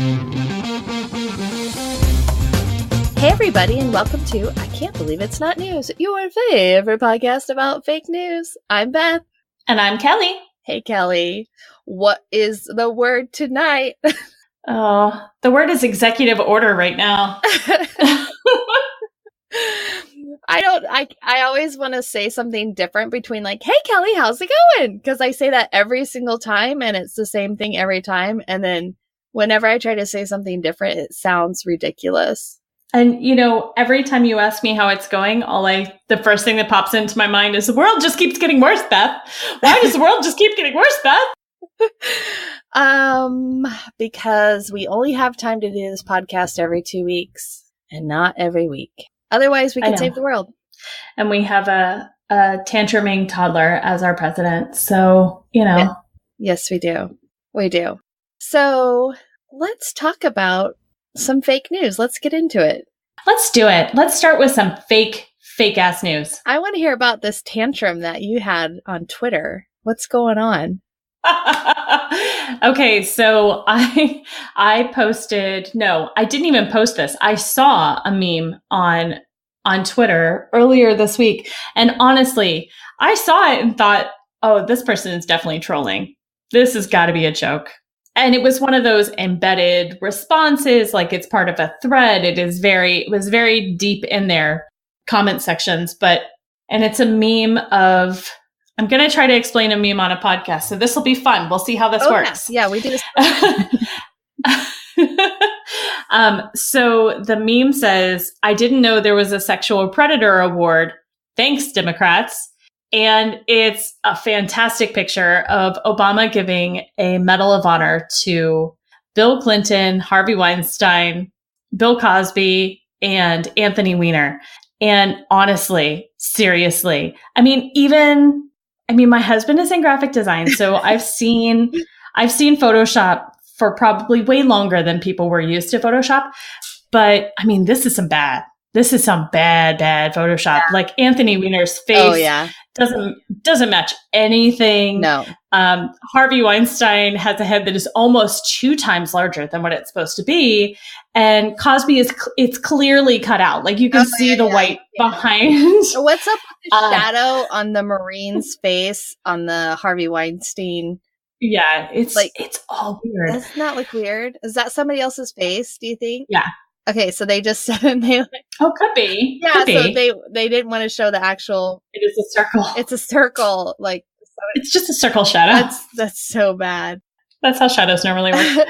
Hey everybody, and welcome to I Can't Believe It's Not News, your favorite podcast about fake news. I'm Beth. And I'm Kelly. Hey Kelly, what is the word tonight? Oh, the word is executive order right now. I always want to say something different between like, hey Kelly, how's it going? Because I say that every single time and it's the same thing every time. And then whenever I try to say something different, it sounds ridiculous. And, you know, every time you ask me how it's going, the first thing that pops into my mind is the world just keeps getting worse, Beth. Why does the world just keep getting worse, Beth? Because we only have time to do this podcast every 2 weeks and not every week. Otherwise, we can save the world. And we have a tantruming toddler as our president. So, you know. Yeah. Yes, we do. We do. So let's talk about some fake news. Let's get into it. Let's do it. Let's start with some fake ass news. I want to hear about this tantrum that you had on Twitter. What's going on? Okay, so I posted, no, I didn't even post this. I saw a meme on Twitter earlier this week. And honestly, I saw it and thought, oh, this person is definitely trolling. This has got to be a joke. And it was one of those embedded responses, like it's part of a thread. It was very deep in their comment sections, and it's a meme of, I'm going to try to explain a meme on a podcast. So this will be fun. We'll see how this works. Yeah, we do this. So the meme says, I didn't know there was a sexual predator award. Thanks, Democrats. And it's a fantastic picture of Obama giving a Medal of Honor to Bill Clinton, Harvey Weinstein, Bill Cosby, and Anthony Weiner. And honestly, seriously, my husband is in graphic design, so I've seen Photoshop for probably way longer than people were used to Photoshop. But I mean, this is some bad Photoshop. Yeah. Like Anthony Weiner's face doesn't match anything. No. Harvey Weinstein has a head that is almost 2 times larger than what it's supposed to be. And Cosby it's clearly cut out. Like you can see the white behind. What's up with the shadow on the Marine's face on the Harvey Weinstein? Yeah, it's all weird. Doesn't that look weird? Is that somebody else's face, do you think? Yeah. Okay, so they just said could be. Yeah, could so be. they didn't want to show the actual. It is a circle. It's a circle, like it's just a circle shadow. That's so bad. That's how shadows normally work.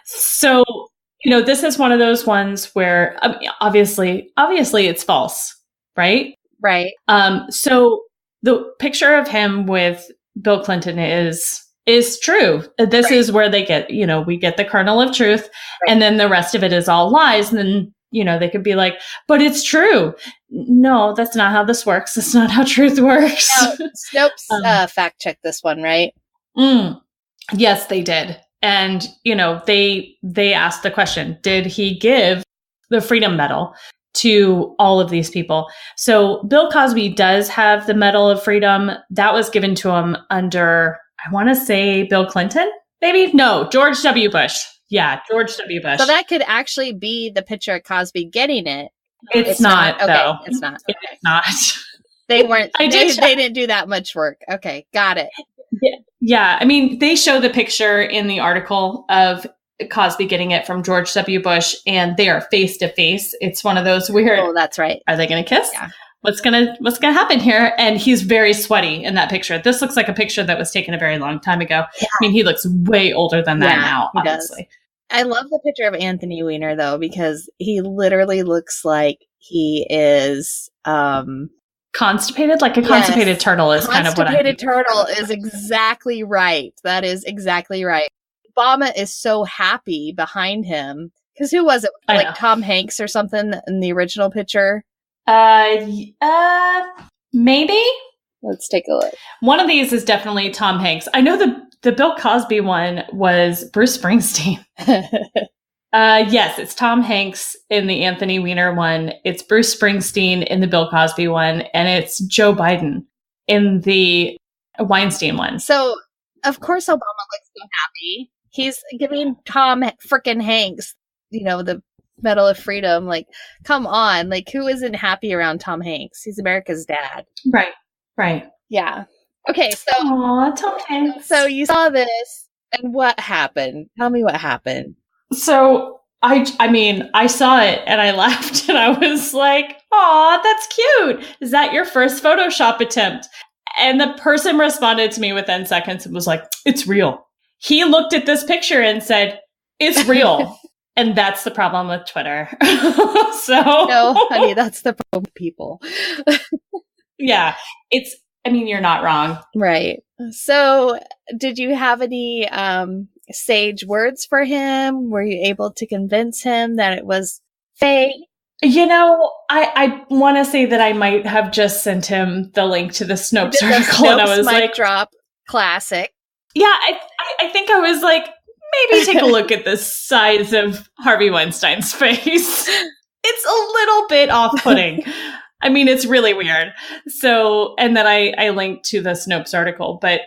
So you know, this is one of those ones where obviously it's false, right? Right. So the picture of him with Bill Clinton is true. This is where they get, we get the kernel of truth, and then the rest of it is all lies. And then, they could be like, but it's true. No, that's not how this works. That's not how truth works. Now, Snopes fact checked this one, right? Yes, they did. And, they asked the question, did he give the Freedom Medal to all of these people? So Bill Cosby does have the Medal of Freedom. That was given to him under, I want to say Bill Clinton, maybe? No, George W. Bush. Yeah, George W. Bush. So that could actually be the picture of Cosby getting it. It's not, though. Okay, it's not. Okay. It's not. They weren't, they didn't do that much work. Okay, got it. Yeah, I mean, they show the picture in the article of Cosby getting it from George W. Bush, and they are face to face. It's one of those weird. Oh, that's right. Are they going to kiss? Yeah. What's gonna happen here? And he's very sweaty in that picture. This looks like a picture that was taken a very long time ago. Yeah. I mean, he looks way older than that now, obviously. Does. I love the picture of Anthony Weiner, though, because he literally looks like he is constipated, like a constipated turtle is kind of what I mean. Constipated turtle is exactly right. That is exactly right. Obama is so happy behind him. Because who was it? Like Tom Hanks or something in the original picture? Maybe. Let's take a look. One of these is definitely Tom Hanks. I know the Bill Cosby one was Bruce Springsteen. Yes, it's Tom Hanks in the Anthony Weiner one. It's Bruce Springsteen in the Bill Cosby one, and it's Joe Biden in the Weinstein one. So, of course, Obama looks so happy. He's giving Tom frickin' Hanks, the Medal of Freedom. Like, come on. Like, who isn't happy around Tom Hanks? He's America's dad. Right. Yeah. Okay, so Aw, Tom Hanks. So you saw this, and what happened? Tell me what happened. So I mean, I saw it and I laughed and I was like, "Aw, that's cute. Is that your first Photoshop attempt?" And the person responded to me within seconds and was like, "It's real." He looked at this picture and said, "It's real." And that's the problem with Twitter. So no, honey, that's the problem with people. Yeah, you're not wrong. Right. So did you have any sage words for him? Were you able to convince him that it was fake? I want to say that I might have just sent him the link to the Snopes article, and I was like, drop classic. Yeah, I think I was like, maybe take a look at the size of Harvey Weinstein's face. It's a little bit off-putting. I mean, it's really weird. So, and then I linked to the Snopes article. But,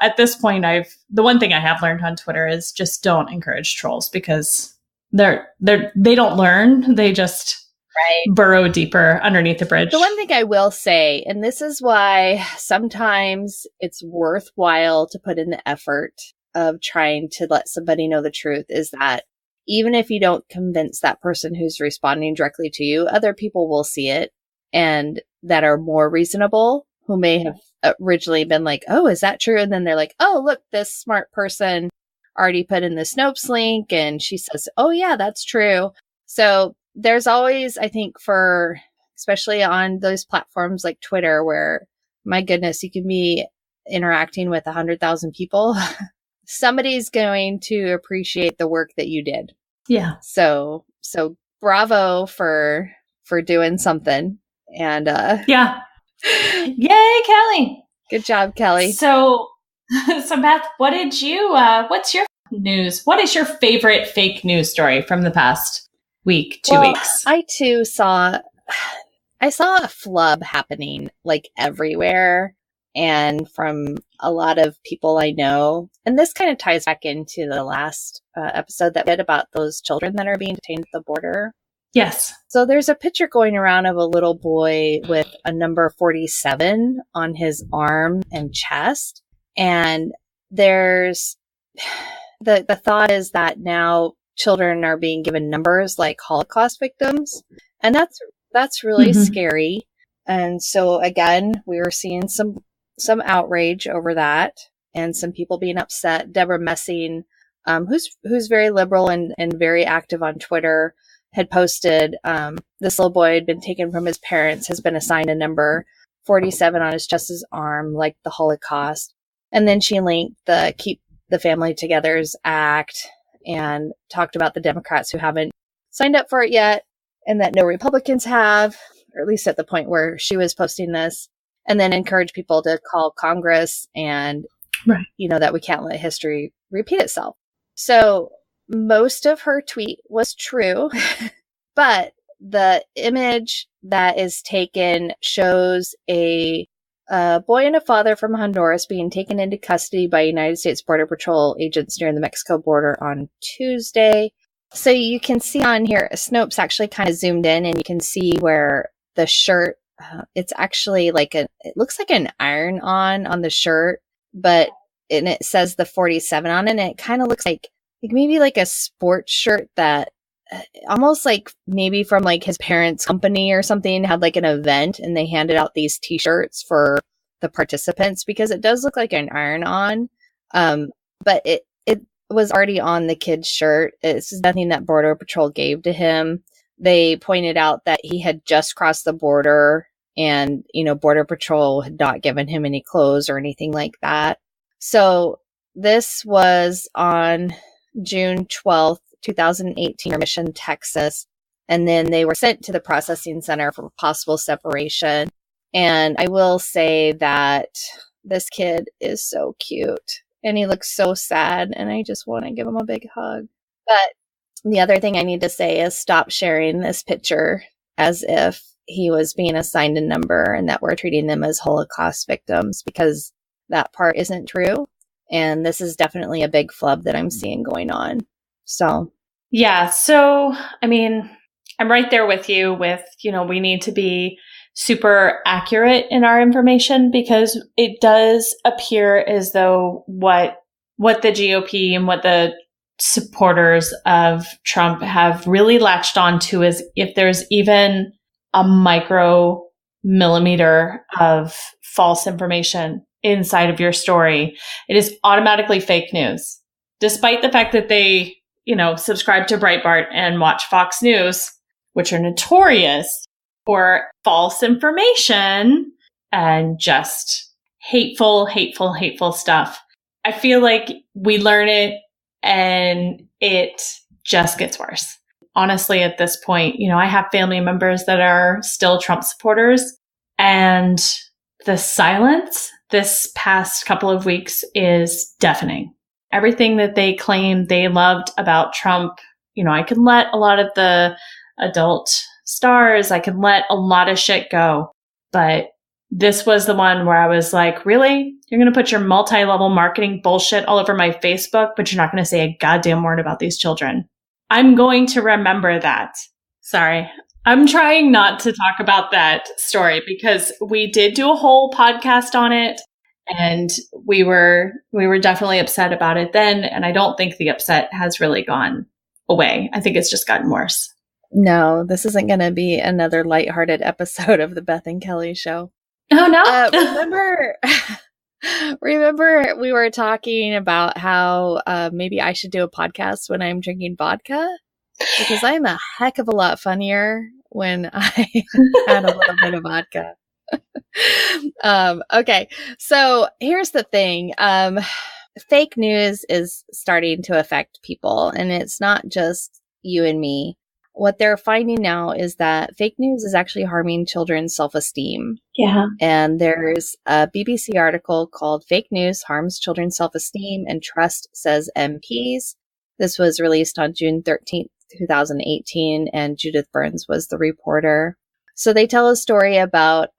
at this point, the one thing I have learned on Twitter is just don't encourage trolls, because they don't learn. They just burrow deeper underneath the bridge. The one thing I will say, and this is why sometimes it's worthwhile to put in the effort of trying to let somebody know the truth, is that even if you don't convince that person who's responding directly to you, other people will see it, and that are more reasonable, who may have originally been like, oh, is that true? And then they're like, oh, look, this smart person already put in the Snopes link, and she says, oh, yeah, that's true. So there's always, I think, especially on those platforms like Twitter, where, my goodness, you can be interacting with 100,000 people. Somebody's going to appreciate the work that you did. Yeah. So bravo for doing something. And yeah. Yay, Kelly. Good job, Kelly. So Beth, what's your news? What is your favorite fake news story from the past week, 2 weeks? I too saw a flub happening like everywhere, and from a lot of people I know. And this kind of ties back into the last episode that we had about those children that are being detained at the border. Yes. So there's a picture going around of a little boy with a number 47 on his arm and chest. And there's the thought is that now children are being given numbers like Holocaust victims. And that's really scary. And so again, we were seeing some outrage over that, and some people being upset. Deborah Messing, who's very liberal and very active on Twitter, had posted, this little boy had been taken from his parents, has been assigned a number 47 on his chest, his arm, like the Holocaust. And then she linked the Keep the Family Together's Act and talked about the Democrats who haven't signed up for it yet, and that no Republicans have, or at least at the point where she was posting this, and then encourage people to call Congress and, that we can't let history repeat itself. So most of her tweet was true, but the image that is taken shows a boy and a father from Honduras being taken into custody by United States Border Patrol agents near the Mexico border on Tuesday. So you can see on here, Snopes actually kind of zoomed in, and you can see where the shirt, it's actually it looks like an iron-on the shirt, and it says the 47 on it, and it kind of looks like maybe like a sports shirt that almost like maybe from like his parents' company or something had like an event, and they handed out these t-shirts for the participants, because it does look like an iron-on. But it was already on the kid's shirt. It's nothing that Border Patrol gave to him. They pointed out that he had just crossed the border, and, Border Patrol had not given him any clothes or anything like that. So this was on June 12th, 2018, Mission, Texas. And then they were sent to the processing center for possible separation. And I will say that this kid is so cute, and he looks so sad, and I just want to give him a big hug. But the other thing I need to say is stop sharing this picture as if he was being assigned a number and that we're treating them as Holocaust victims, because that part isn't true. And this is definitely a big flub that I'm seeing going on. So, yeah. So, I mean, I'm right there with you with, we need to be super accurate in our information, because it does appear as though what the GOP and what the supporters of Trump have really latched on to is if there's even a micro millimeter of false information inside of your story, it is automatically fake news. Despite the fact that they, subscribe to Breitbart and watch Fox News, which are notorious for false information and just hateful stuff. I feel like we learn it and it just gets worse. Honestly, at this point, I have family members that are still Trump supporters, and the silence this past couple of weeks is deafening. Everything that they claimed they loved about Trump, I could let a lot of the adult stars, I could let a lot of shit go. But this was the one where I was like, really? You're going to put your multi-level marketing bullshit all over my Facebook, but you're not going to say a goddamn word about these children. I'm going to remember that. Sorry. I'm trying not to talk about that story because we did do a whole podcast on it, and we were definitely upset about it then. And I don't think the upset has really gone away. I think it's just gotten worse. No, this isn't going to be another lighthearted episode of the Beth and Kelly show. Oh, no. Remember we were talking about how maybe I should do a podcast when I'm drinking vodka? Because I'm a heck of a lot funnier when I had a little bit of vodka. Okay, so here's the thing. Fake news is starting to affect people, and it's not just you and me. What they're finding now is that fake news is actually harming children's self-esteem. Yeah. And there's a BBC article called Fake News Harms Children's Self-Esteem and Trust, Says MPs. This was released on June 13th, 2018, and Judith Burns was the reporter. So they tell a story about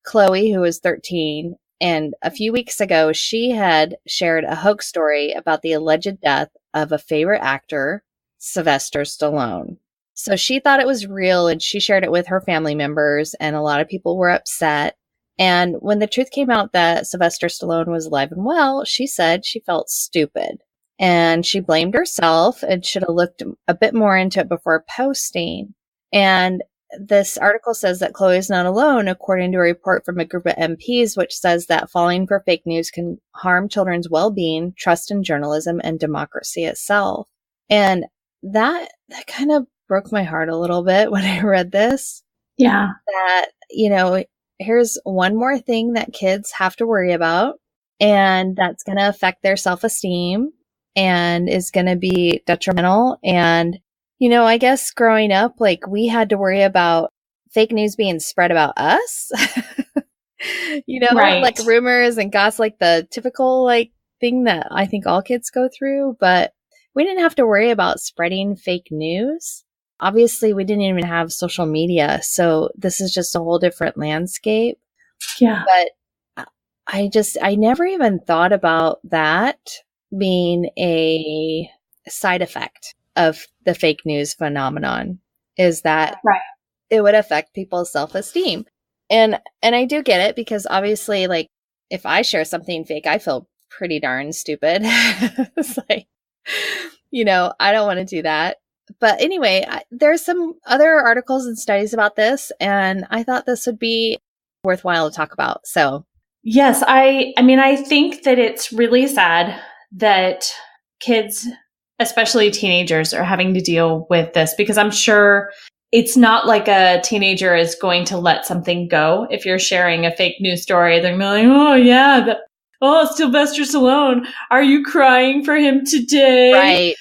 Chloe, who was 13, and a few weeks ago, she had shared a hoax story about the alleged death of a favorite actor, Sylvester Stallone. So she thought it was real, and she shared it with her family members, and a lot of people were upset. And when the truth came out that Sylvester Stallone was alive and well, she said she felt stupid. And she blamed herself and should have looked a bit more into it before posting. And this article says that Chloe is not alone, according to a report from a group of MPs, which says that falling for fake news can harm children's well-being, trust in journalism, and democracy itself. And that kind of broke my heart a little bit when I read this. Yeah. That, here's one more thing that kids have to worry about, and that's going to affect their self-esteem and is going to be detrimental. And, I guess growing up, like, we had to worry about fake news being spread about us, right. Like rumors and gossip, like the typical, like, thing that I think all kids go through. But we didn't have to worry about spreading fake news. Obviously, we didn't even have social media. So this is just a whole different landscape. Yeah. But I never even thought about that being a side effect of the fake news phenomenon, is that right. It would affect people's self-esteem. And I do get it, because obviously, like, if I share something fake, I feel pretty darn stupid. It's like, I don't want to do that. But anyway, there's some other articles and studies about this, and I thought this would be worthwhile to talk about. So, yes, I think that it's really sad that kids, especially teenagers, are having to deal with this, because I'm sure it's not like a teenager is going to let something go. If you're sharing a fake news story, they're going to be like, oh yeah, Sylvester Stallone, are you crying for him today? Right.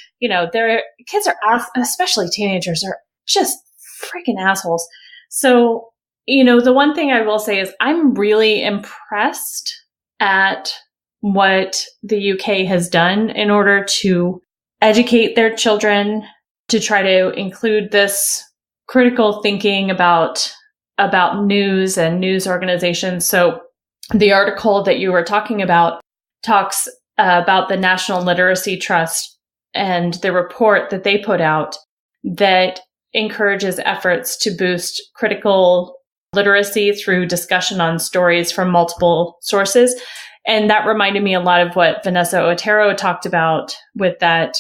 Kids are, especially teenagers, are just freaking assholes. So, the one thing I will say is I'm really impressed at what the UK has done in order to educate their children, to try to include this critical thinking about news and news organizations. So the article that you were talking about talks about the National Literacy Trust and the report that they put out that encourages efforts to boost critical literacy through discussion on stories from multiple sources. And that reminded me a lot of what Vanessa Otero talked about with that,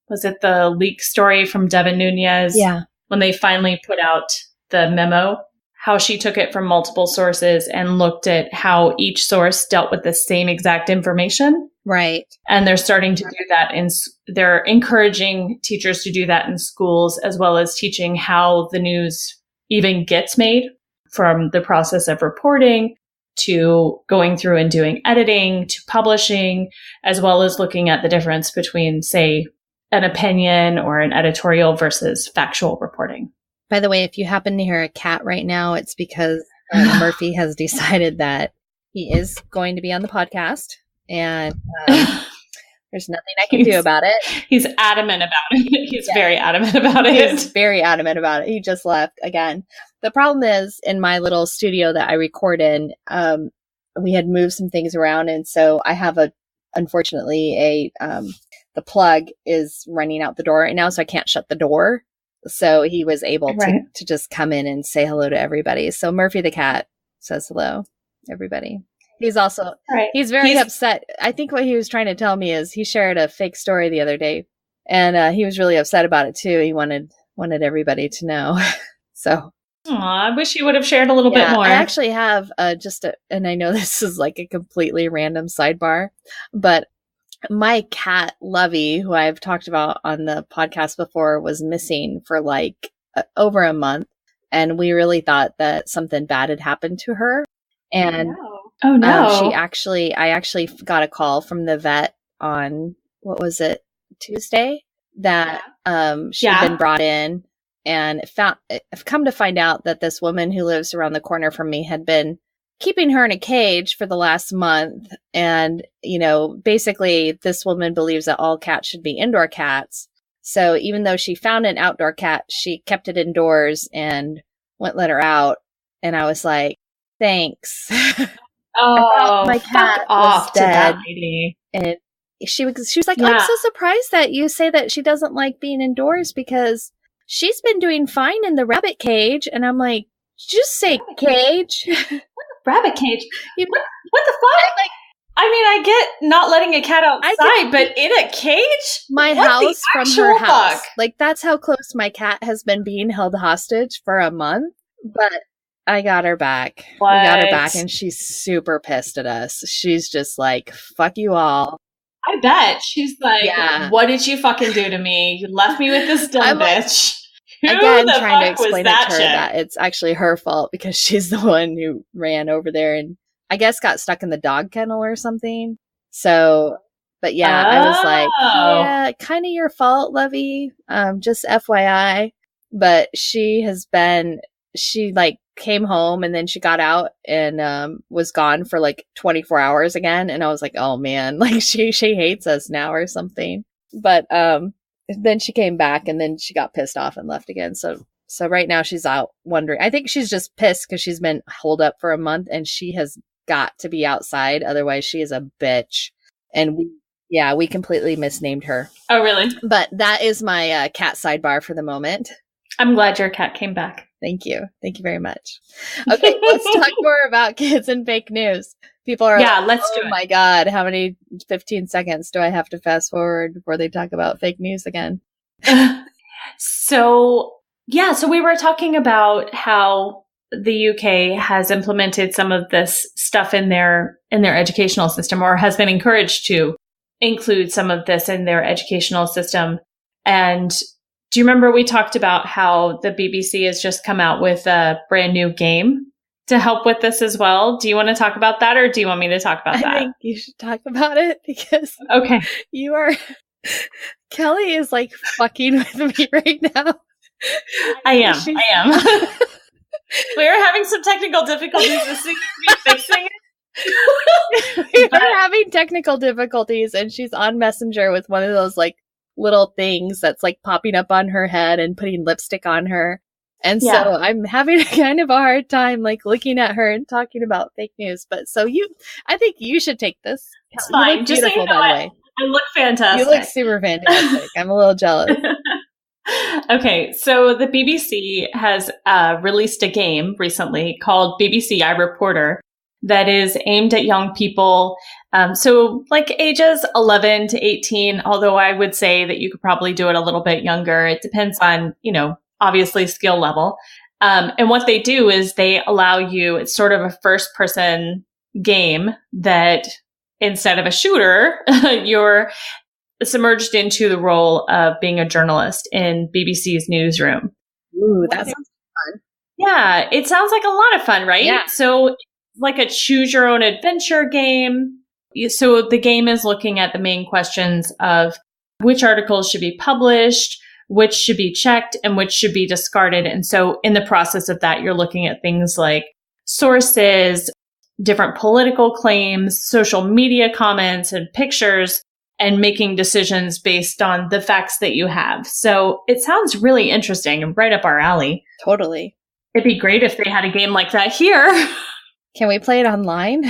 was it the leak story from Devin Nunes? Yeah. When they finally put out the memo, how she took it from multiple sources and looked at how each source dealt with the same exact information. Right. And they're starting to do that they're encouraging teachers to do that in schools, as well as teaching how the news even gets made, from the process of reporting to going through and doing editing to publishing, as well as looking at the difference between, say, an opinion or an editorial versus factual reporting. By the way, if you happen to hear a cat right now, it's because Murphy has decided that he is going to be on the podcast, and there's nothing I can do about it. He's adamant about it. He's very adamant about it. He's very adamant about it. He just left again. The problem is, in my little studio that I record in, we had moved some things around, and so I have unfortunately, the plug is running out the door right now, so I can't shut the door. So he was able to just come in and say hello to everybody. So Murphy the cat says hello, everybody. He's also, he's upset. I think what he was trying to tell me is he shared a fake story the other day, and he was really upset about it too. He wanted everybody to know. So. I wish he would have shared a little bit more. I actually have and I know this is like a completely random sidebar, but my cat, Lovey, who I've talked about on the podcast before, was missing for like over a month. And we really thought that something bad had happened to her. And oh no. I actually got a call from the vet on, what was it, Tuesday, that she had been brought in, and I've come to find out that this woman who lives around the corner from me had been keeping her in a cage for the last month. And, basically this woman believes that all cats should be indoor cats. So even though she found an outdoor cat, she kept it indoors and wouldn't let her out. And I was like, thanks. Oh, my cat was dead. To that lady. And she was like, I'm so surprised that you say that she doesn't like being indoors, because she's been doing fine in the rabbit cage. And I'm like, just say cage. Rabbit cage? What the fuck? I get not letting a cat outside, but in a cage? My house from her house. Like, that's how close my cat has been being held hostage for a month. But I got her back. What? We got her back, and she's super pissed at us. She's just like, fuck you all. I bet. She's like, what did you fucking do to me? You left me with this dumb bitch. Again, trying to explain it to her that it's actually her fault, because she's the one who ran over there and I guess got stuck in the dog kennel or something. So, but I was like, kind of your fault, Lovey. Just FYI. But she came home, and then she got out and was gone for like 24 hours again. And I was like, oh man, like she hates us now or something. But then she came back, and then she got pissed off and left again. So right now she's out wondering. I think she's just pissed because she's been holed up for a month, and she has got to be outside. Otherwise she is a bitch. And we completely misnamed her. Oh, really? But that is my cat sidebar for the moment. I'm glad your cat came back. Thank you. Thank you very much. Okay, let's talk more about kids and fake news. People are let's do it. Oh my God, how many 15 seconds do I have to fast forward before they talk about fake news again? So we were talking about how the UK has implemented some of this stuff in their educational system, or has been encouraged to include some of this in their educational system. And do you remember we talked about how the BBC has just come out with a brand new game to help with this as well? Do you want to talk about that, or do you want me to talk about that? I think you should talk about it, because Kelly is like fucking with me right now. I am. We're having some technical difficulties. This thing is fixing it. We're having technical difficulties, and she's on Messenger with one of those like little things that's like popping up on her head and putting lipstick on her. And so I'm having kind of a hard time like looking at her and talking about fake news. But I think you should take this. It's You fine. look Just so beautiful, you know, by the way. I look fantastic. You look super fantastic. I'm a little jealous. Okay, so the BBC has released a game recently called BBC iReporter that is aimed at young people. So like ages 11 to 18, although I would say that you could probably do it a little bit younger. It depends on, obviously skill level. And what they do is they allow you, it's sort of a first person game that instead of a shooter, you're submerged into the role of being a journalist in BBC's newsroom. Ooh, that sounds fun. Yeah, it sounds like a lot of fun, right? Yeah. So like a choose your own adventure game. So the game is looking at the main questions of which articles should be published, which should be checked, and which should be discarded. And so in the process of that, you're looking at things like sources, different political claims, social media comments, and pictures, and making decisions based on the facts that you have. So it sounds really interesting and right up our alley. Totally. It'd be great if they had a game like that here. Can we play it online?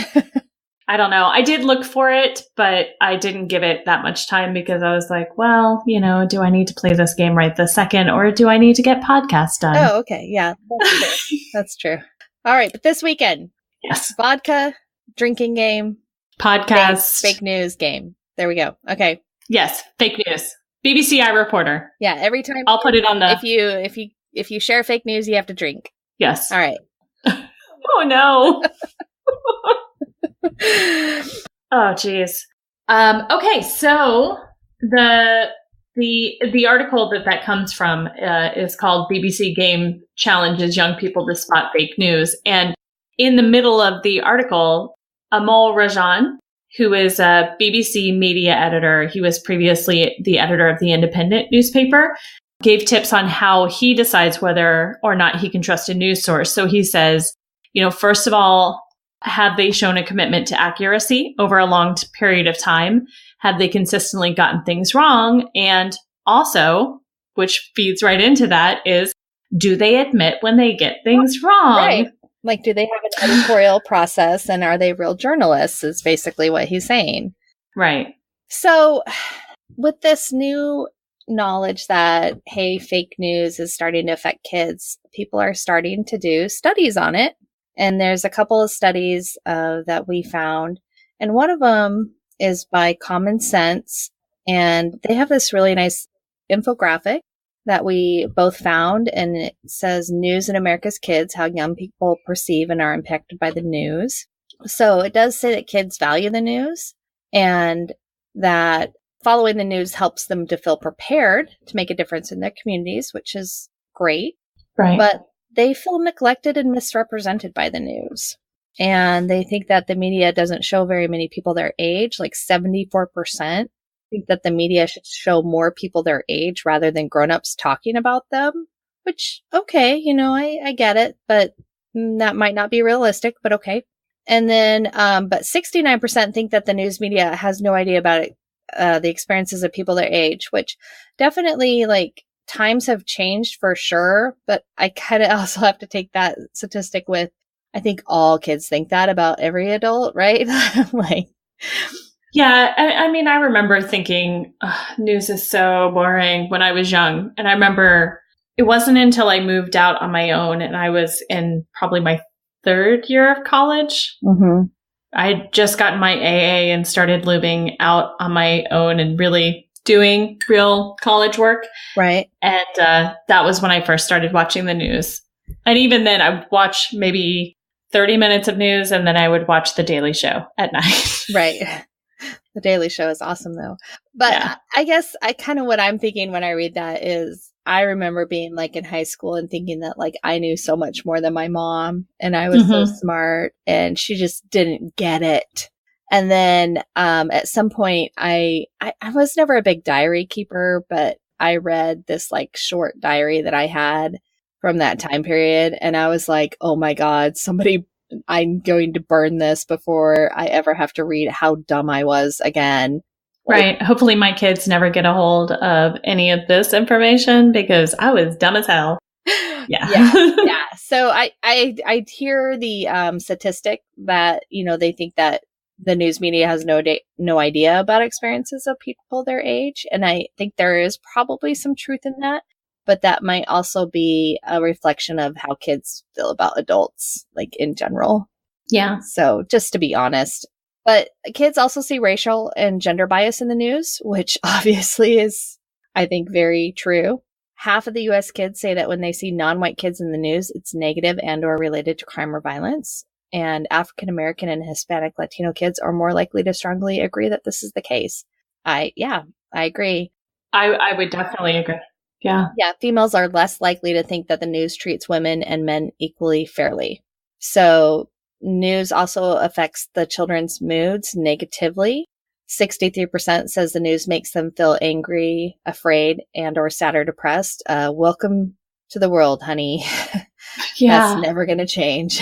I don't know. I did look for it, but I didn't give it that much time because I was like, well, do I need to play this game right this second, or do I need to get podcasts done? Oh, okay. Yeah, that's true. That's true. All right. But this weekend, Yes. vodka, drinking game, Podcasts. fake news game. There we go. Okay. Yes. Fake news. BBC iReporter. Yeah. Every time I'll put it on the. if you share fake news, you have to drink. Yes. All right. Oh no. Oh geez. Okay, so the article that comes from is called BBC Game Challenges Young People to Spot Fake News, and in the middle of the article, Amol Rajan, who is a BBC media editor, he was previously the editor of the Independent newspaper, gave tips on how he decides whether or not he can trust a news source. So he says, first of all, have they shown a commitment to accuracy over a long period of time? Have they consistently gotten things wrong? And also, which feeds right into that, is do they admit when they get things wrong? Right. Like, do they have an editorial process, and are they real journalists is basically what he's saying. Right. So with this new knowledge that, hey, fake news is starting to affect kids, people are starting to do studies on it. And there's a couple of studies that we found. And one of them is by Common Sense. And they have this really nice infographic that we both found. And it says News in America's Kids, how young people perceive and are impacted by the news. So it does say that kids value the news and that following the news helps them to feel prepared to make a difference in their communities, which is great. Right. But they feel neglected and misrepresented by the news. And they think that the media doesn't show very many people their age, like 74% think that the media should show more people their age rather than grown-ups talking about them, which, okay, I get it, but that might not be realistic, but okay. And then, but 69% think that the news media has no idea about it, the experiences of people their age, which definitely, times have changed for sure, but I kind of also have to take that statistic with, I think all kids think that about every adult, right? Yeah, I mean, I remember thinking news is so boring when I was young. And I remember it wasn't until I moved out on my own and I was in probably my third year of college. Mm-hmm. I had just gotten my AA and started living out on my own and really doing real college work. Right. And that was when I first started watching the news. And even then, I would watch maybe 30 minutes of news and then I would watch The Daily Show at night. Right. The Daily Show is awesome, though. But yeah. I guess what I'm thinking when I read that is I remember being in high school and thinking that I knew so much more than my mom and I was so smart and she just didn't get it. And then at some point I was never a big diary keeper, but I read this short diary that I had from that time period. And I was like, oh my God, I'm going to burn this before I ever have to read how dumb I was again. Right. Hopefully my kids never get a hold of any of this information because I was dumb as hell. Yeah. Yeah. So I hear the statistic that, they think that the news media has no idea about experiences of people their age. And I think there is probably some truth in that, but that might also be a reflection of how kids feel about adults, like in general. Yeah. So just to be honest, but kids also see racial and gender bias in the news, which obviously is, I think, very true. Half of the U.S. kids say that when they see non-white kids in the news, it's negative and or related to crime or violence. And African American and Hispanic Latino kids are more likely to strongly agree that this is the case. I agree. I would definitely agree. Yeah. Yeah, females are less likely to think that the news treats women and men equally fairly. So news also affects the children's moods negatively. 63% says the news makes them feel angry, afraid, and or sad or depressed. Welcome to the world, honey. Yeah. That's never going to change.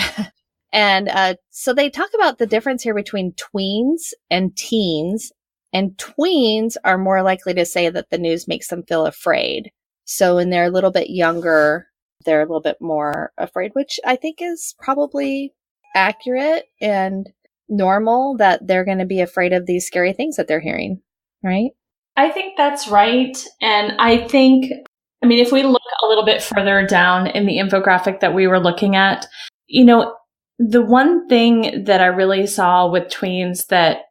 And so they talk about the difference here between tweens and teens. And tweens are more likely to say that the news makes them feel afraid. So when they're a little bit younger, they're a little bit more afraid, which I think is probably accurate and normal, that they're going to be afraid of these scary things that they're hearing, right? I think that's right. And I think, I mean, if we look a little bit further down in the infographic that we were looking at, you know, the one thing that I really saw with tweens that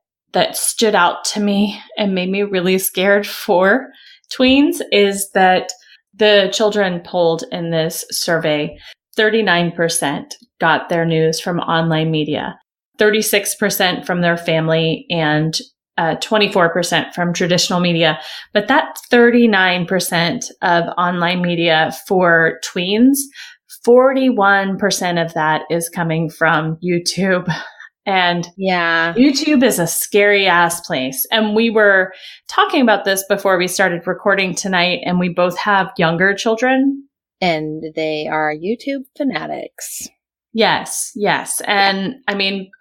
stood out to me and made me really scared for tweens is that the children polled in this survey, 39% got their news from online media, 36% from their family, and 24% from traditional media. But that 39% of online media for tweens, 41% of that is coming from YouTube. And yeah, YouTube is a scary ass place. And we were talking about this before we started recording tonight, and we both have younger children. And they are YouTube fanatics. Yes, yes. And I mean,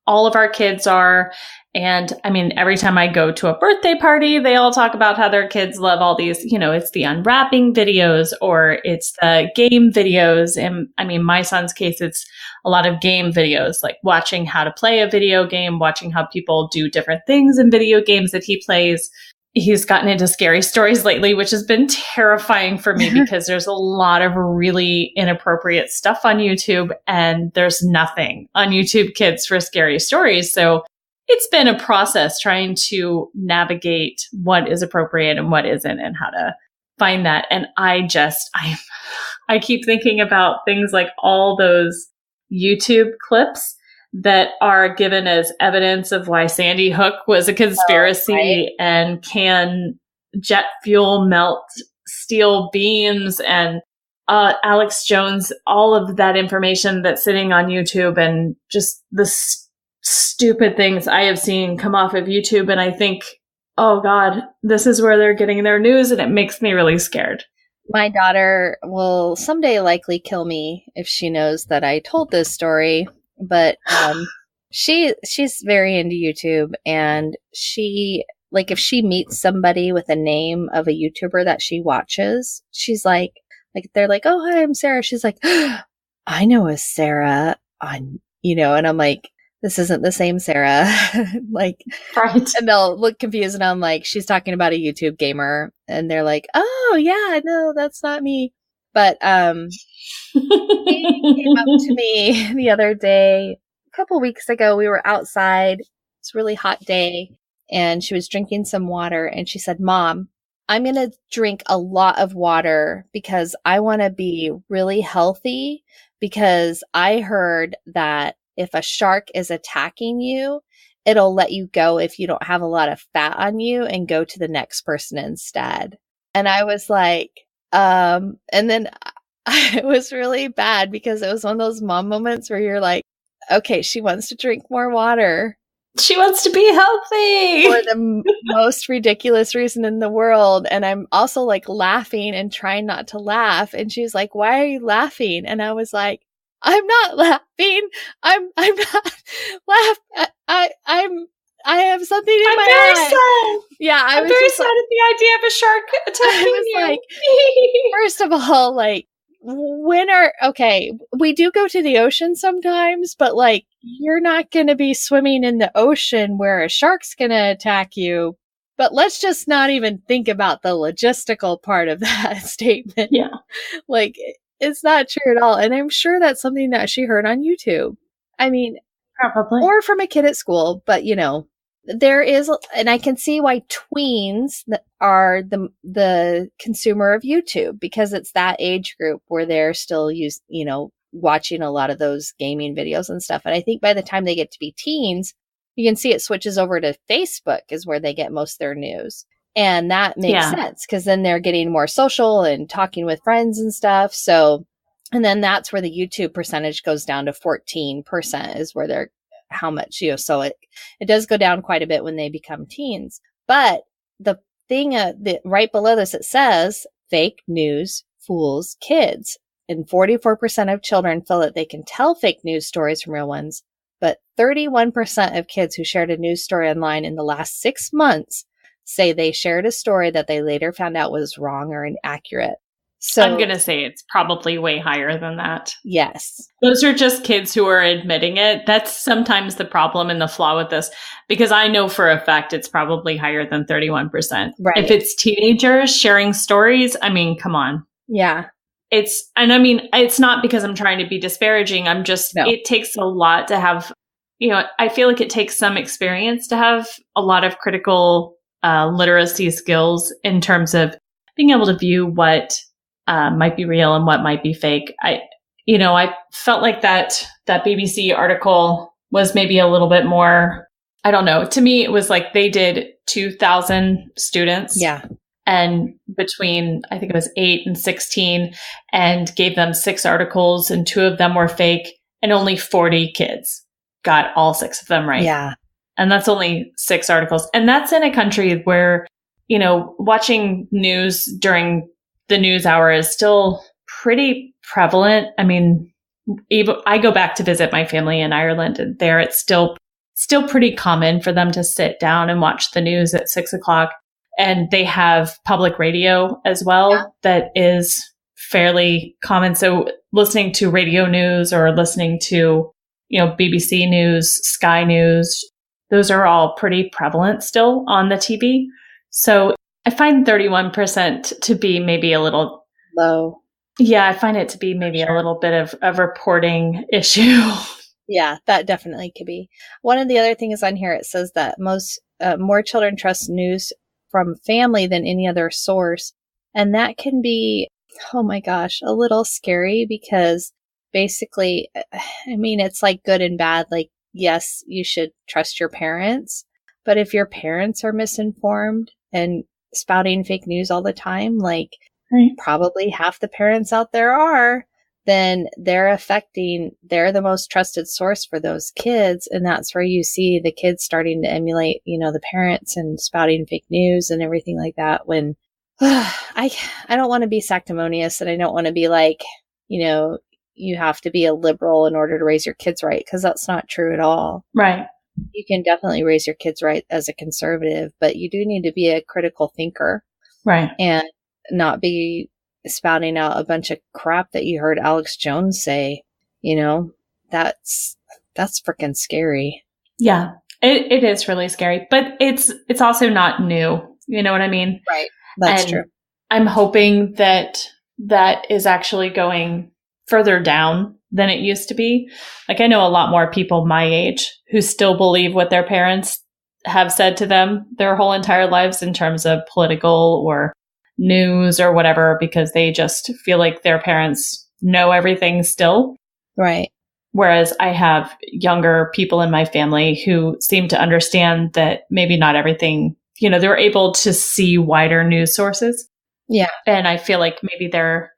all of our kids are. And I mean, every time I go to a birthday party, they all talk about how their kids love all these, you know, it's the unwrapping videos or it's the game videos. And I mean, my son's case, it's a lot of game videos, like watching how to play a video game, watching how people do different things in video games that he plays. He's gotten into scary stories lately, which has been terrifying for me because there's a lot of really inappropriate stuff on YouTube and there's nothing on YouTube Kids for scary stories. So it's been a process trying to navigate what is appropriate and what isn't and how to find that. And I keep thinking about things like all those YouTube clips that are given as evidence of why Sandy Hook was a conspiracy and can jet fuel melt steel beams and Alex Jones, all of that information that's sitting on YouTube and just the stupid things I have seen come off of YouTube. And I think, oh God, this is where they're getting their news. And it makes me really scared. My daughter will someday likely kill me if she knows that I told this story. But she's very into YouTube, and she, like, if she meets somebody with a name of a YouTuber that she watches, she's like they're like, oh, hi, I'm Sarah. She's like, I know a Sarah on, you know, and I'm like, this isn't the same Sarah. Like, right. And they'll look confused, and I'm like, she's talking about a YouTube gamer, and they're like, oh yeah, no, that's not me. But she came up to me the other day, a couple weeks ago. We were outside. It's a really hot day, and she was drinking some water, and she said, Mom, I'm going to drink a lot of water because I want to be really healthy, because I heard that if a shark is attacking you, it'll let you go if you don't have a lot of fat on you and go to the next person instead. And I was like, and then it was really bad because it was one of those mom moments where you're like, okay, she wants to drink more water. She wants to be healthy for the most ridiculous reason in the world. And I'm also like laughing and trying not to laugh. And she's like, why are you laughing? And I was like, I'm not laughing. I'm not laughing. I have something in my eye. Sad. Yeah, I'm very sad at the idea of a shark attacking you. Like, first of all, like, okay, we do go to the ocean sometimes, but like, you're not going to be swimming in the ocean where a shark's going to attack you. But let's just not even think about the logistical part of that statement. Yeah. Like, it's not true at all. And I'm sure that's something that she heard on YouTube. I mean, Probably. or from a kid at school, but you know, there is, and I can see why tweens are the consumer of YouTube, because it's that age group where they're still watching a lot of those gaming videos and stuff. And I think by the time they get to be teens, you can see it switches over to Facebook is where they get most of their news. And that makes sense, because then they're getting more social and talking with friends and stuff. So, and then that's where the YouTube percentage goes down to 14% is where they're, how much, so it does go down quite a bit when they become teens. But the thing right below this, it says fake news fools kids. And 44% of children feel that they can tell fake news stories from real ones. But 31% of kids who shared a news story online in the last 6 months say they shared a story that they later found out was wrong or inaccurate. So I'm going to say it's probably way higher than that. Yes. Those are just kids who are admitting it. That's sometimes the problem and the flaw with this, because I know for a fact it's probably higher than 31%. Right. If it's teenagers sharing stories, I mean, come on. Yeah. It's not because I'm trying to be disparaging. It takes a lot to have, I feel like it takes some experience to have a lot of critical literacy skills in terms of being able to view what might be real and what might be fake. I felt like that BBC article was maybe a little bit more, I don't know. To me, it was like they did 2,000 students. Yeah. And between, I think it was 8 and 16, and gave them 6 articles, and 2 of them were fake, and only 40 kids got all 6 of them right. Yeah. And that's only 6 articles. And that's in a country where, watching news during the news hour is still pretty prevalent. I mean, even I go back to visit my family in Ireland, and there it's still pretty common for them to sit down and watch the news at 6 o'clock. And they have public radio as well that is fairly common. So listening to radio news or listening to, BBC News, Sky News, those are all pretty prevalent still on the TV. So I find 31% to be maybe a little low. Yeah, I find it to be maybe a little bit of a reporting issue. Yeah, that definitely could be. One of the other things on here, it says that more children trust news from family than any other source. And that can be, oh my gosh, a little scary, because basically, I mean, it's like good and bad. Like, yes, you should trust your parents, but if your parents are misinformed and spouting fake news all the time, like probably half the parents out there are, then they're the most trusted source for those kids. And that's where you see the kids starting to emulate, the parents and spouting fake news and everything like that. When I don't want to be sanctimonious, and I don't want to be like, you have to be a liberal in order to raise your kids right, because that's not true at all. Right. You can definitely raise your kids right as a conservative, but you do need to be a critical thinker. Right. And not be spouting out a bunch of crap that you heard Alex Jones say. That's freaking scary. Yeah, it is really scary, but it's also not new. You know what I mean? Right. That's true. I'm hoping that is actually going further down than it used to be. Like, I know a lot more people my age who still believe what their parents have said to them their whole entire lives in terms of political or news or whatever, because they just feel like their parents know everything still. Right. Whereas I have younger people in my family who seem to understand that maybe not everything, they're able to see wider news sources. Yeah. And I feel like maybe they're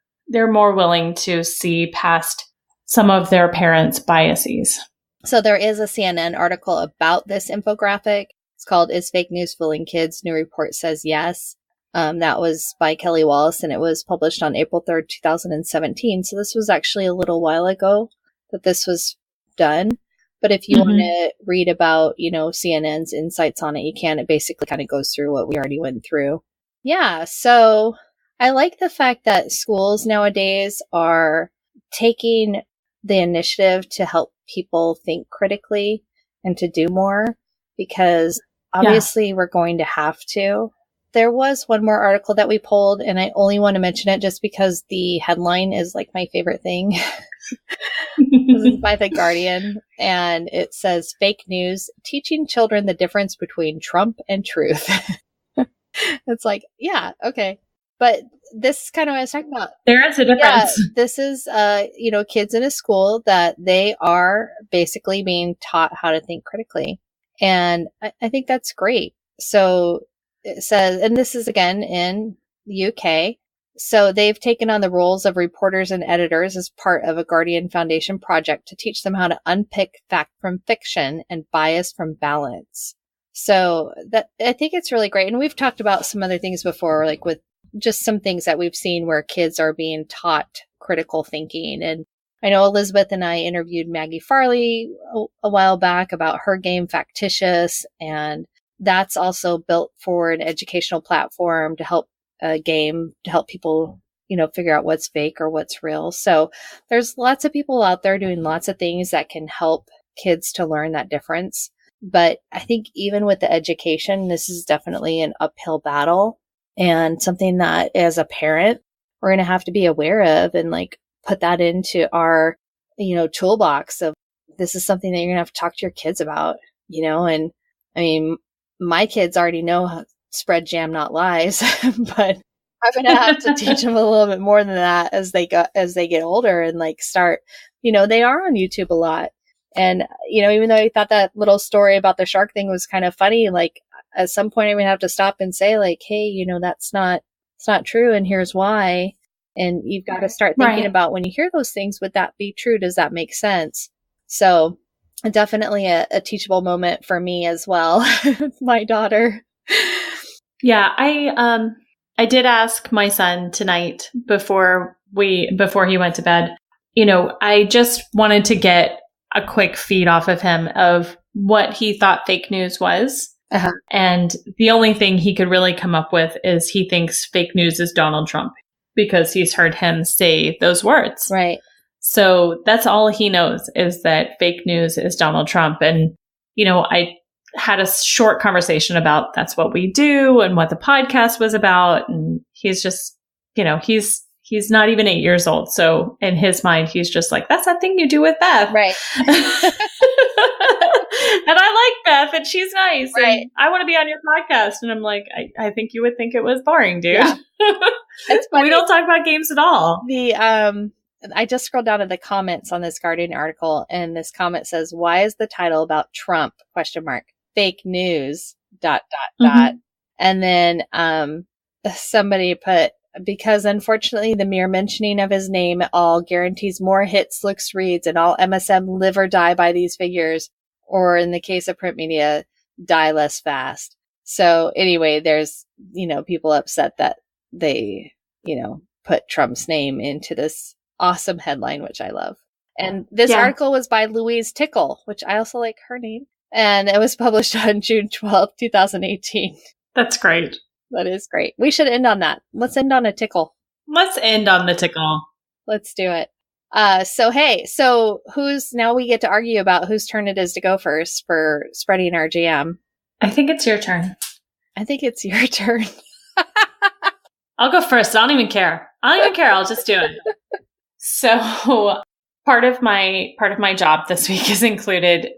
more willing to see past some of their parents' biases. So there is a CNN article about this infographic. It's called "Is Fake News Fooling Kids? New report says yes." That was by Kelly Wallace, and it was published on April 3rd, 2017. So this was actually a little while ago that this was done. But if you want to read about, CNN's insights on it, you can. It basically kind of goes through what we already went through. Yeah. So I like the fact that schools nowadays are taking the initiative to help people think critically and to do more, because obviously we're going to have to. There was one more article that we pulled, and I only want to mention it just because the headline is like my favorite thing. This is by The Guardian, and it says, "Fake news, teaching children the difference between Trump and truth." It's like, yeah, okay. But this is kind of what I was talking about. There is a difference. Yeah, this is, kids in a school that they are basically being taught how to think critically. And I think that's great. So it says, and this is again in the UK. So they've taken on the roles of reporters and editors as part of a Guardian Foundation project to teach them how to unpick fact from fiction and bias from balance. So that, I think it's really great. And we've talked about some other things before, like with just some things that we've seen where kids are being taught critical thinking. And I know Elizabeth and I interviewed Maggie Farley a while back about her game Factitious, and that's also built for an educational platform to help people, figure out what's fake or what's real. So there's lots of people out there doing lots of things that can help kids to learn that difference. But I think even with the education, this is definitely an uphill battle, and something that as a parent, we're going to have to be aware of and like put that into our, toolbox of, this is something that you're going to have to talk to your kids about, and I mean, my kids already know how to spread jam, not lies, but I'm going to have to teach them a little bit more than that as they get older and like start, they are on YouTube a lot. And, even though I thought that little story about the shark thing was kind of funny, like at some point I'm going to have to stop and say like, hey, it's not true. And here's why. And you've got to start thinking about, when you hear those things, would that be true? Does that make sense? So definitely a teachable moment for me as well. My daughter. Yeah. I did ask my son tonight before he went to bed, I just wanted to get a quick feed off of him of what he thought fake news was. Uh-huh. And the only thing he could really come up with is he thinks fake news is Donald Trump because he's heard him say those words. Right. So that's all he knows, is that fake news is Donald Trump. And, I had a short conversation about that's what we do and what the podcast was about. And he's just, he's not even 8 years old. So in his mind, he's just like, that's that thing you do with Beth. Right. And I like Beth and she's nice. Right. And I want to be on your podcast. And I'm like, I think you would think it was boring, dude. Yeah. It's funny. We don't talk about games at all. I just scrolled down to the comments on this Guardian article, and this comment says, "Why is the title about Trump? ? Fake news. ... Mm-hmm. And then somebody put, because unfortunately the mere mentioning of his name at all guarantees more hits, looks, reads, and all MSM live or die by these figures, or in the case of print media, die less fast." So anyway, there's, people upset that they, put Trump's name into this awesome headline, which I love. And this article was by Louise Tickle, which I also like her name. And it was published on June 12th, 2018. That's great. That is great. We should end on that. Let's end on a tickle. Let's end on the tickle. Let's do it. So now we get to argue about whose turn it is to go first for spreading our jam. I think it's your turn. I think it's your turn. I'll go first. I don't even care. I'll just do it. So part of my job this week has included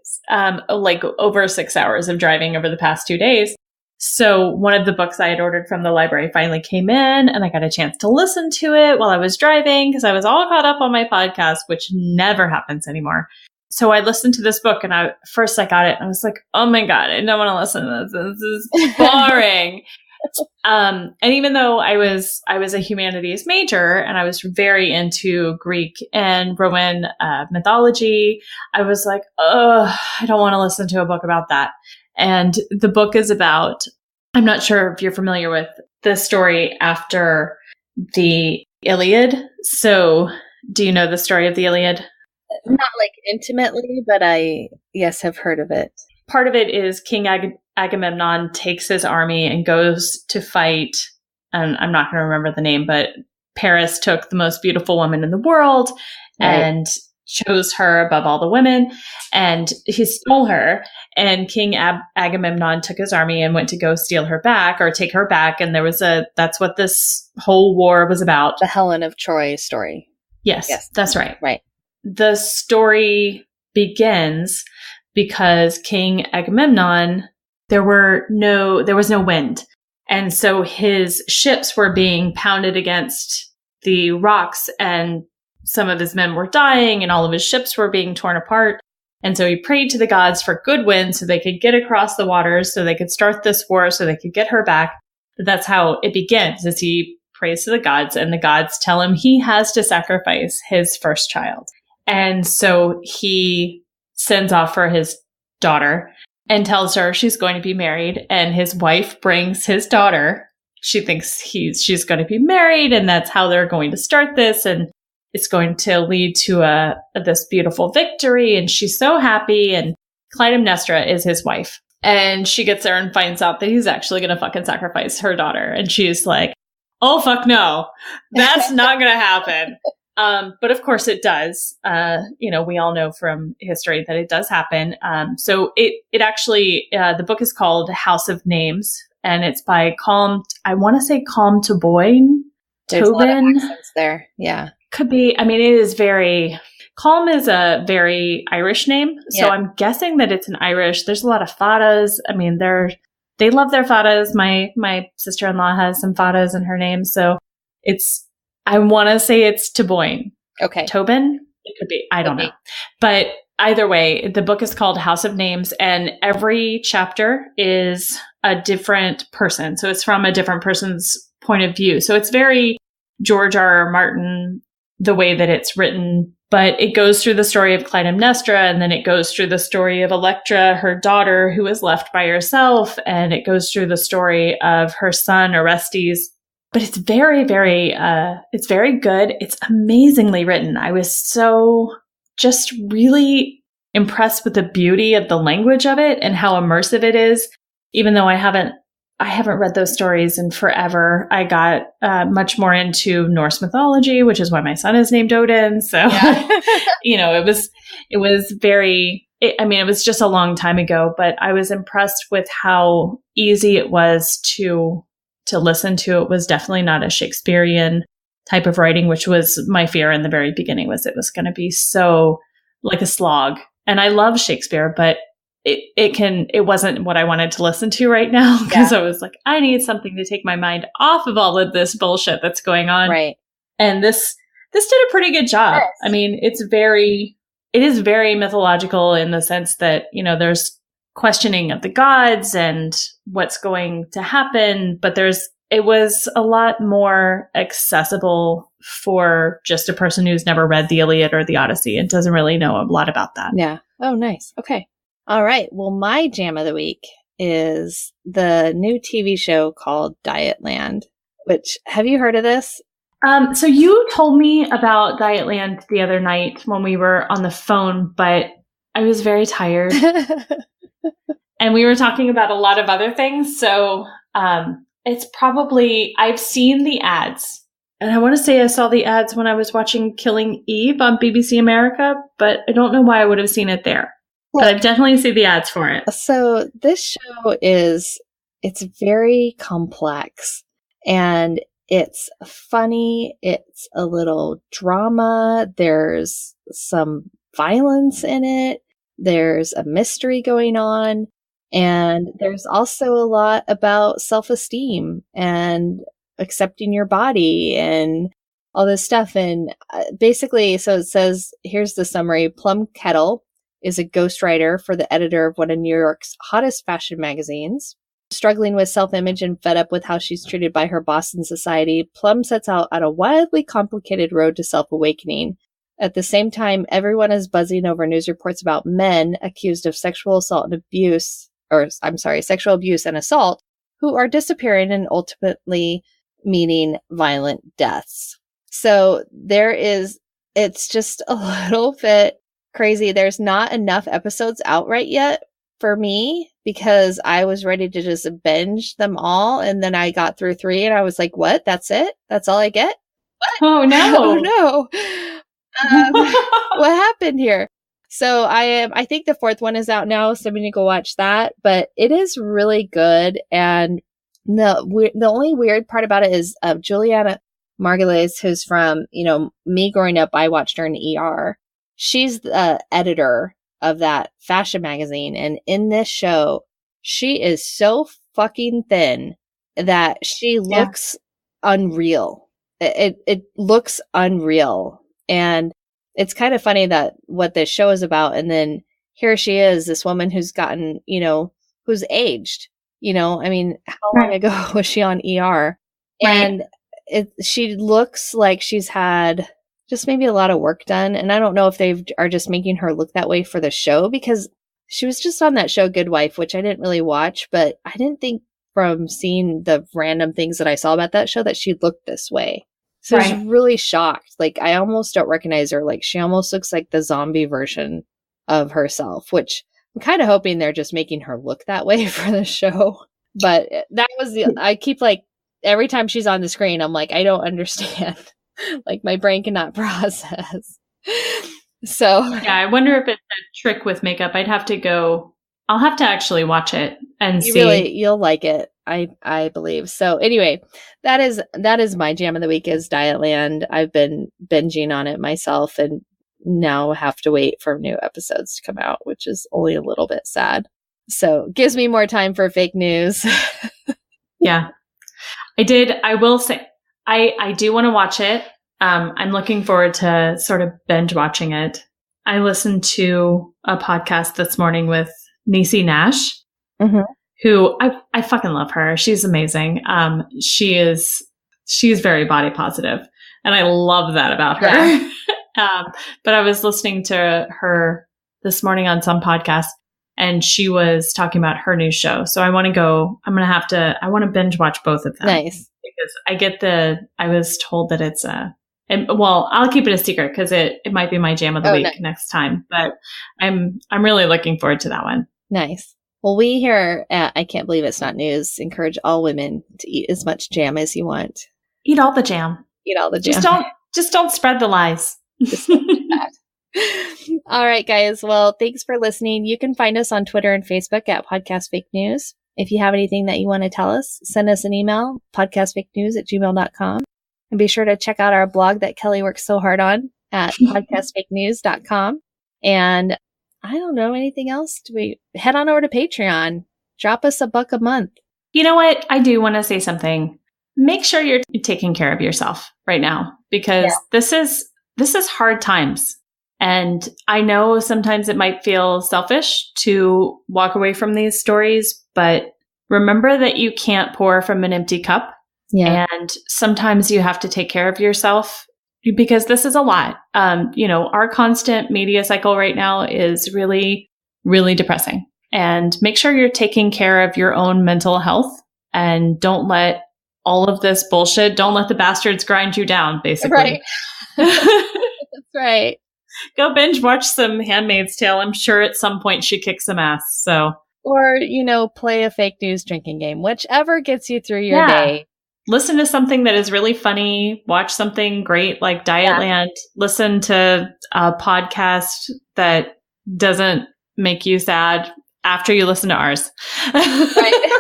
like over 6 hours of driving over the past 2 days. So one of the books I had ordered from the library finally came in, and I got a chance to listen to it while I was driving because I was all caught up on my podcast, which never happens anymore. So I listened to this book, and I got it and I was like, oh my God, I don't want to listen to this. This is boring. And even though I was a humanities major and I was very into Greek and Roman mythology, I was like, oh, I don't want to listen to a book about that. And the book is about, I'm not sure if you're familiar with the story after the Iliad. So do you know the story of the Iliad? Not like intimately, but I, yes, have heard of it. Part of it is King Agamemnon takes his army and goes to fight and I'm not going to remember the name, but Paris took the most beautiful woman in the world and chose her above all the women, and he stole her, and King Agamemnon took his army and went to go steal her back or take her back. And that's what this whole war was about. The Helen of Troy story. Yes, that's right. Right. The story begins because King Agamemnon, there was no wind. And so his ships were being pounded against the rocks, and some of his men were dying, and all of his ships were being torn apart. And so he prayed to the gods for good wind so they could get across the waters, so they could start this war, so they could get her back. But that's how it begins, as he prays to the gods, and the gods tell him he has to sacrifice his first child. And so he sends off for his daughter and tells her she's going to be married. And his wife brings his daughter. She thinks she's going to be married, and that's how they're going to start this. And it's going to lead to this beautiful victory. And she's so happy. And Clytemnestra is his wife. And she gets there and finds out that he's actually going to fucking sacrifice her daughter. And she's like, oh, fuck no, that's not going to happen. But of course it does. We all know from history that it does happen. So it actually, the book is called House of Names, and it's by Calm to Boyne. There's a lot of accents there. Yeah. Could be. I mean, it is very, Calm is a very Irish name. So yeah. I'm guessing that it's an Irish. There's a lot of fadas. I mean, they love their fadas. My sister-in-law has some fadas in her name. So I want to say it's Toboyne. Okay. Tobin? It could be. I don't know. But either way, the book is called House of Names, and every chapter is a different person. So it's from a different person's point of view. So it's very George R.R. Martin, the way that it's written, but it goes through the story of Clytemnestra, and then it goes through the story of Electra, her daughter, who was left by herself, and it goes through the story of her son, Orestes. But it's very, very, it's very good. It's amazingly written. I was so just really impressed with the beauty of the language of it and how immersive it is. Even though I haven't read those stories in forever. I got much more into Norse mythology, which is why my son is named Odin. So, yeah. It was just a long time ago, but I was impressed with how easy it was to listen to. It was definitely not a Shakespearean type of writing, which was my fear in the very beginning, was it was going to be so like a slog. And I love Shakespeare, but it wasn't what I wanted to listen to right now, because I was like, I need something to take my mind off of all of this bullshit that's going on. Right. And this did a pretty good job. Yes. I mean, it is very mythological in the sense that, there's questioning of the gods and what's going to happen, but it was a lot more accessible for just a person who's never read the Iliad or the Odyssey and doesn't really know a lot about that. Yeah. Oh, nice. Okay. All right. Well, my jam of the week is the new TV show called Dietland, which, have you heard of this? So you told me about Dietland the other night when we were on the phone, but I was very tired. And we were talking about a lot of other things. So it's probably, I've seen the ads. And I want to say I saw the ads when I was watching Killing Eve on BBC America, but I don't know why I would have seen it there. But I've definitely seen the ads for it. So this show it's very complex, and it's funny. It's a little drama. There's some violence in it. There's a mystery going on. And there's also a lot about self-esteem and accepting your body and all this stuff. And basically, so it says, here's the summary. Plum Kettle is a ghostwriter for the editor of one of New York's hottest fashion magazines. Struggling with self-image and fed up with how she's treated by her boss in society, Plum sets out on a wildly complicated road to self-awakening. At the same time, everyone is buzzing over news reports about men accused of sexual abuse and assault, who are disappearing and ultimately meeting violent deaths. So it's just a little bit crazy. There's not enough episodes out right yet for me because I was ready to just binge them all. And then I got through 3 and I was like, what? That's it? That's all I get? Oh, no. Oh, no. What happened here? So I think the 4th one is out now, so I'm going to go watch that. But it is really good. And the only weird part about it is Juliana Margulies, who's from, me growing up, I watched her in ER. She's the editor of that fashion magazine. And in this show, she is so fucking thin that she looks unreal. It looks unreal. And it's kind of funny that what this show is about. And then here she is, this woman who's gotten, who's aged, I mean, how long ago was she on ER? And she looks like she's had just maybe a lot of work done. And I don't know if they are just making her look that way for the show, because she was just on that show Good Wife, which I didn't really watch, but I didn't think from seeing the random things that I saw about that show that she looked this way. So I was really shocked. Like, I almost don't recognize her. Like, she almost looks like the zombie version of herself, which I'm kind of hoping they're just making her look that way for the show. But that was I keep like, every time she's on the screen, I'm like, I don't understand. Like, my brain cannot process. So yeah, I wonder if it's a trick with makeup. I'll have to actually watch it and see. You'll like it. I believe. So anyway, that is my jam of the week is Dietland. I've been binging on it myself and now have to wait for new episodes to come out, which is only a little bit sad. So gives me more time for fake news. Yeah. I will say, I do want to watch it. I'm looking forward to sort of binge watching it. I listened to a podcast this morning with Niecy Nash, who I fucking love her. She's amazing. She's very body positive, and I love that about her. Yeah. But I was listening to her this morning on some podcast, and she was talking about her new show. So I want to binge watch both of them. Nice. Because I was told that it's I'll keep it a secret because it might be my jam of the week next time. But I'm really looking forward to that one. Nice. Well, we here at I Can't Believe It's Not News encourage all women to eat as much jam as you want. Eat all the jam. Eat all the jam. Just don't spread the lies. All right, guys. Well, thanks for listening. You can find us on Twitter and Facebook at Podcast Fake News. If you have anything that you want to tell us, send us an email, podcastfakenews@gmail.com. And be sure to check out our blog that Kelly works so hard on at podcastfakenews.com. And I don't know anything else. Head on over to Patreon. Drop us $1 a month. You know what? I do want to say something. Make sure you're taking care of yourself right now, because this is hard times. And I know sometimes it might feel selfish to walk away from these stories, but remember that you can't pour from an empty cup. Yeah. And sometimes you have to take care of yourself, because this is a lot. Our constant media cycle right now is really, really depressing. And make sure you're taking care of your own mental health, and don't let all of this bullshit, don't let the bastards grind you down, basically. Right. That's right. Go binge watch some Handmaid's Tale. I'm sure at some point she kicks some ass. So, or, play a fake news drinking game, whichever gets you through your day. Listen to something that is really funny. Watch something great like Dietland. Yeah. Listen to a podcast that doesn't make you sad after you listen to ours. Right.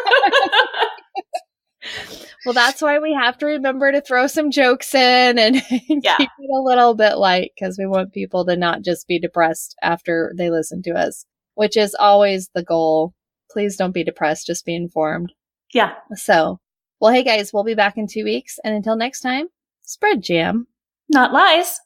Well, that's why we have to remember to throw some jokes in and keep it a little bit light, because we want people to not just be depressed after they listen to us, which is always the goal. Please don't be depressed. Just be informed. Yeah. So, well, hey guys, we'll be back in 2 weeks. And until next time, spread jam. Not lies.